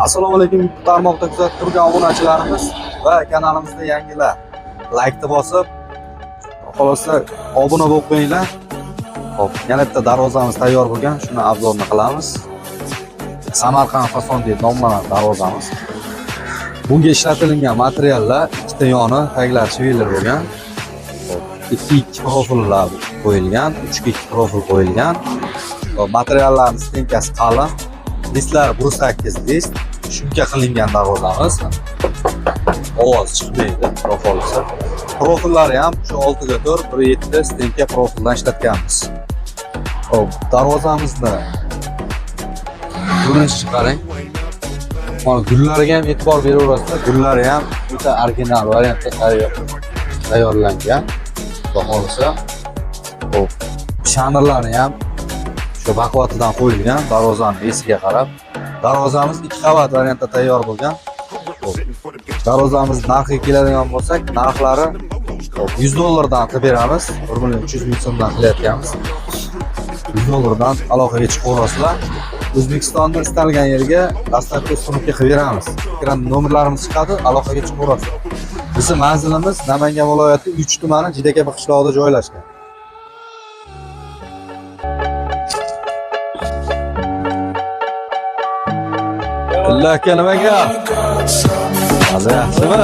Assalomu alaykum tarmoqda kuzatib turgan obunachilarimiz va kanalimizda yangilar. Like'ni bosib, xolosa obuna bo'lib qo'yinglar. Xo'p, yana bitta darvozamiz tayyor bo'lgan, shuni obzorni qilamiz. Samarqand fason deb nomlanadi darvozamiz. Bunga ishlatilgan materiallar ikkita yoni taglar shiveler bo'lgan. 2 profillar qo'yilgan, 3 profil qo'yilgan. Materiallarning stenkasi qalin. Listlar 1.8 list. Shunga qilingan darvozamiz. Ovoz chiqmaydi, profilsi. Profillari ham shu 6x4 1.7 stenka profildan ishlatganmiz. Hop, darvozamizni ko'rinishini qarang. Mana gullariga ham e'tibor beraverasizlar. Gullari ham o'ta original variantda tayyorlangan. Xohlasa, hop, shanirlari ham shu baquvvatidan qo'yilgan, darvozaning esiga qarab. Darvozamiz 2 qavat variantda tayyor bo'lgan. Darvozamiz narxiga keladigan bo'lsak, narxlari $100 qilib beramiz. 1.300.000 so'mdan qilayotganmiz. $100 aloqaga chiqaverasizlar. O'zbekistonda istalgan yerga dastlabki ustunlikka qilib beramiz. Ekran nomerlarimiz chiqadi, aloqaga chiqaverasizlar. Bizning manzilimiz Namangan viloyati 3 tumani Jidakabi qishlog'ida joylashgan. Allohga nima gap? Hozir yaxshimi?